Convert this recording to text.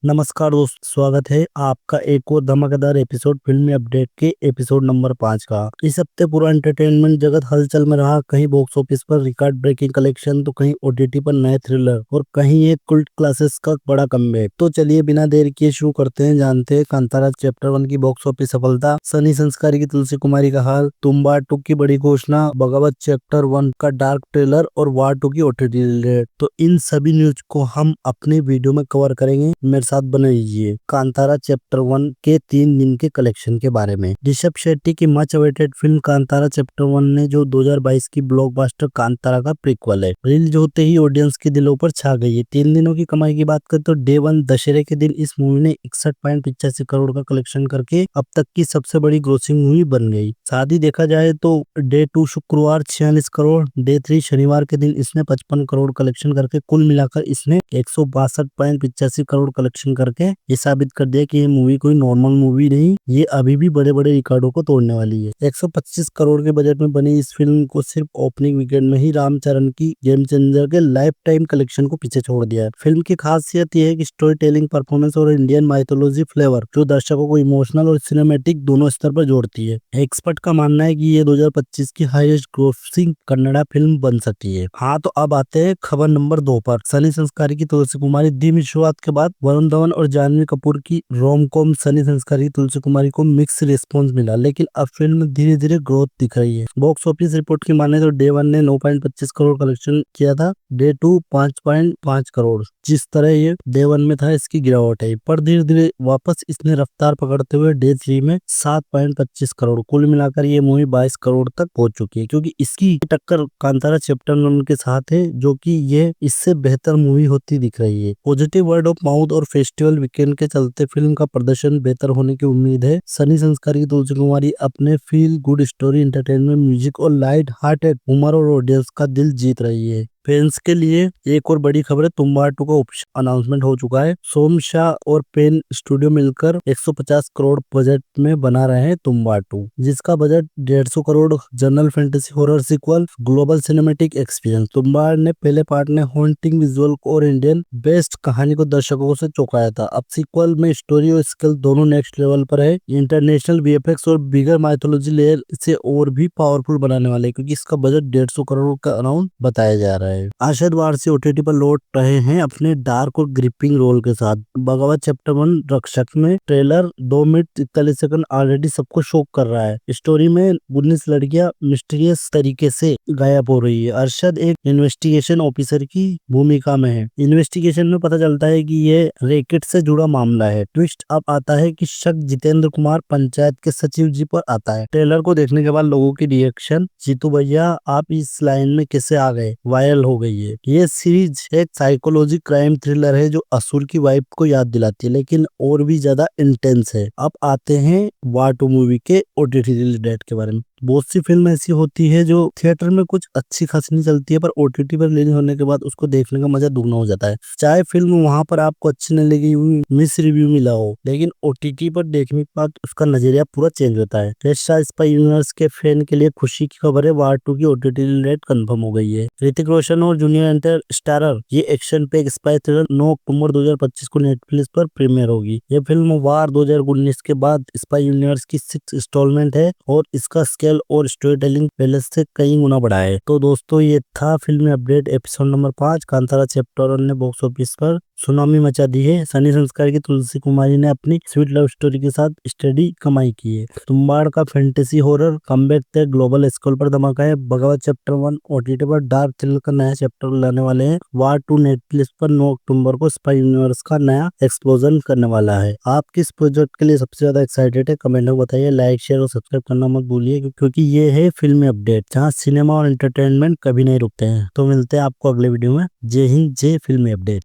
नमस्कार दोस्त, स्वागत है आपका एक और धमाकेदार एपिसोड फिल्मी अपडेट के एपिसोड नंबर 5 का। इस हफ्ते पूरा एंटरटेनमेंट जगत हलचल में रहा। कहीं बॉक्स ऑफिस पर रिकॉर्ड ब्रेकिंग कलेक्शन, तो कहीं ओटीटी पर नए थ्रिलर और कहीं एक कुल्ट क्लासेस का बड़ा कमबैक। तो चलिए बिना देर किए शुरू करते हैं। जानते हैं कांतारा चैप्टर 1 की बॉक्स ऑफिस सफलता, सनी संस्कारी की तुलसी कुमारी का हाल, तुम्बाड़ 2 की बड़ी घोषणा, बगावत चैप्टर 1 का डार्क ट्रेलर और वार 2 की ओटीटी रिलीज। तो इन सभी न्यूज को हम अपने वीडियो में कवर करेंगे। मेरे साथ बने रहिए। कांतारा चैप्टर 1 के 3 दिन के कलेक्शन के बारे में। ऋषभ शेट्टी की much awaited film Kantara chapter 1 ने जो 2022 की ब्लॉकबस्टर कांतारा का प्रीक्वल है, रिलीज होते ही ऑडियंस के दिलों पर छा गई है। 3 दिनों की कमाई की बात करें तो डे 1 दशहरे के दिन इस मूवी ने 61.85 करोड़ का कलेक्शन करके अब तक की सबसे बड़ी ग्रोसिंग मूवी बन गई। साथ ही देखा जाए तो डे 2 शुक्रवार 46 करोड़, डे 3 शनिवार के दिन इसने 55 करोड़ कलेक्शन करके कुल मिलाकर इसने 162.85 करोड़ कलेक्शन करके ये साबित कर दिया कि ये मूवी कोई नॉर्मल मूवी नहीं, ये अभी भी बड़े बड़े रिकॉर्डों को तोड़ने वाली है। 125 करोड़ के बजट में बनी इस फिल्म को सिर्फ ओपनिंग वीकेंड में ही रामचरण की गेम चेंजर के लाइफ टाइम कलेक्शन को पीछे छोड़ दिया है। फिल्म की खासियत यह है कि स्टोरी टेलिंग, परफॉर्मेंस और इंडियन माइथोलॉजी फ्लेवर जो दर्शकों को इमोशनल और सिनेमैटिक दोनों स्तर पर जोड़ती है। एक्सपर्ट का मानना है कि ये 2025 की हाईएस्ट ग्रोसिंग कन्नड़ा फिल्म बन सकती है। हाँ, तो अब आते हैं खबर नंबर 2 पर। सनी संस्कारी की तुलसी कुमारी धीमी शुरुआत के बाद वरुण धवन और जानवी कपूर की रोम कॉम सनी संस्कारी की तुलसी कुमारी को मिक्स रिस्पॉन्स मिला, लेकिन अब फिल्म में धीरे धीरे ग्रोथ दिख रही है। बॉक्स ऑफिस रिपोर्ट की माने तो डे 1 ने 9.25 करोड़ कलेक्शन किया था, डे 2 5.5 करोड़। जिस तरह ये डे 1 में था इसकी गिरावट है, पर धीरे धीरे वापस इसने रफ्तार पकड़ते हुए डे 3 में 7.25 करोड़। कुल मिलाकर ये मूवी 22 करोड़ तक पहुंच चुकी है, क्योंकि इसकी टक्कर कांतारा चैप्टर 1 के साथ है, जो कि ये इससे बेहतर मूवी होती दिख रही है। पॉजिटिव वर्ड ऑफ माउथ और फेस्टिवल वीकेंड के चलते फिल्म का प्रदर्शन बेहतर होने की उम्मीद है। सनी संस्कारी की तुलसी कुमारी अपने feel good story, entertainment, music और लाइट हार्टेड ह्यूमर और ऑडियंस का दिल जीत रही है। फैंस के लिए एक और बड़ी खबर है, तुम्बाड़ 2 का अनाउंसमेंट हो चुका है। सोम शाह और पेन स्टूडियो मिलकर 150 करोड़ बजट में बना रहे हैं तुम्बाड़ 2, जिसका budget 150 crore. General fantasy horror sequel, global cinematic experience. Tumbbad ने पहले पार्ट ने हॉन्टिंग विजुअल और इंडियन बेस्ट कहानी को दर्शकों से चौंकाया था। अब सीक्वल में स्टोरी और स्किल दोनों नेक्स्ट लेवल पर है। इंटरनेशनल वीएफएक्स और बिगर माइथोलॉजी लेयर इसे और भी पावरफुल बनाने वाले हैं, क्योंकि इसका बजट 150 करोड़ का अराउंड बताया जा रहा है। अरशद वारसी ओटीटी पर लौट रहे हैं अपने डार्क और ग्रिपिंग रोल के साथ। बगावत चैप्टर 1 रक्षक में ट्रेलर 2 मिनट 41 सेकंड ऑलरेडी सबको शॉक कर रहा है। स्टोरी में 19 लड़कियां मिस्टीरियस तरीके से गायब हो रही है। अरशद एक इन्वेस्टिगेशन ऑफिसर की भूमिका में है। इन्वेस्टिगेशन में पता चलता है कि ये रैकेट से जुड़ा मामला है। ट्विस्ट अब आता है कि शक जितेंद्र कुमार पंचायत के सचिव जी पर आता है। ट्रेलर को देखने के बाद लोगों की रिएक्शन, जीतू भैया आप इस लाइन में कैसे आ गए, वायरल हो गई है। ये सीरीज एक साइकोलॉजी क्राइम थ्रिलर है जो असुर की वाइब को याद दिलाती है, लेकिन और भी ज्यादा इंटेंस है। अब आते हैं वार 2 मूवी के ओटीटी रिलीज डेट के बारे में। बहुत सी फिल्म ऐसी होती है जो थिएटर में कुछ अच्छी खासी नहीं चलती है, पर ओटीटी पर रिलीज होने के बाद उसको देखने का मजा दुगना हो जाता है। चाहे फिल्म वहां पर आपको अच्छी न लगी हुई, मिस रिव्यू मिला हो, लेकिन ओटीटी पर देखने के बाद उसका नजरिया पूरा चेंज होता है। रेस्टा स्पाई यूनिवर्स के फैन के लिए खुशी की खबर है, वार 2 की ओटीटी रिलीज डेट कंफर्म हो गई है। ऋतिक रोशन और जूनियर एंटर स्टारर ये एक्शन पैक स्पाई थ्रिलर 9 अक्टूबर 2025 को नेटफ्लिक्स पर प्रीमियर होगी। ये फिल्म वार 2019 के बाद स्पाई यूनिवर्स की 6th इंस्टॉलमेंट है और इसका और स्टोरी टेलिंग पहले से कई गुना बढ़ा है। तो दोस्तों ये था फिल्मी update episode number 5। Kantara chapter 1 ने बॉक्स ऑफिस पर सुनामी मचा दी है। सनी संस्कार की तुलसी कुमारी ने अपनी स्वीट लव स्टोरी के साथ स्टडी कमाई की है। तुम्बाड़ का फैंटेसी हॉरर कमबैक से ग्लोबल स्केल पर धमाका है। बगावत चैप्टर 1 ओटीटी पर डार्क थ्रिलर का नया चैप्टर लाने वाले हैं। वार 2 नेटफ्लिक्स पर 9 अक्टूबर को स्पाई यूनिवर्स का नया एक्सप्लोजन करने वाला है। आप किस प्रोजेक्ट के लिए सबसे ज्यादा एक्साइटेड है, कमेंट में बताइए। लाइक, शेयर और सब्सक्राइब करना मत भूलिए, क्योंकि ये है फिल्मी अपडेट जहां सिनेमा और एंटरटेनमेंट कभी नहीं रुकते हैं। तो मिलते हैं आपको अगले वीडियो में। जय हिंद, जय फिल्मी अपडेट।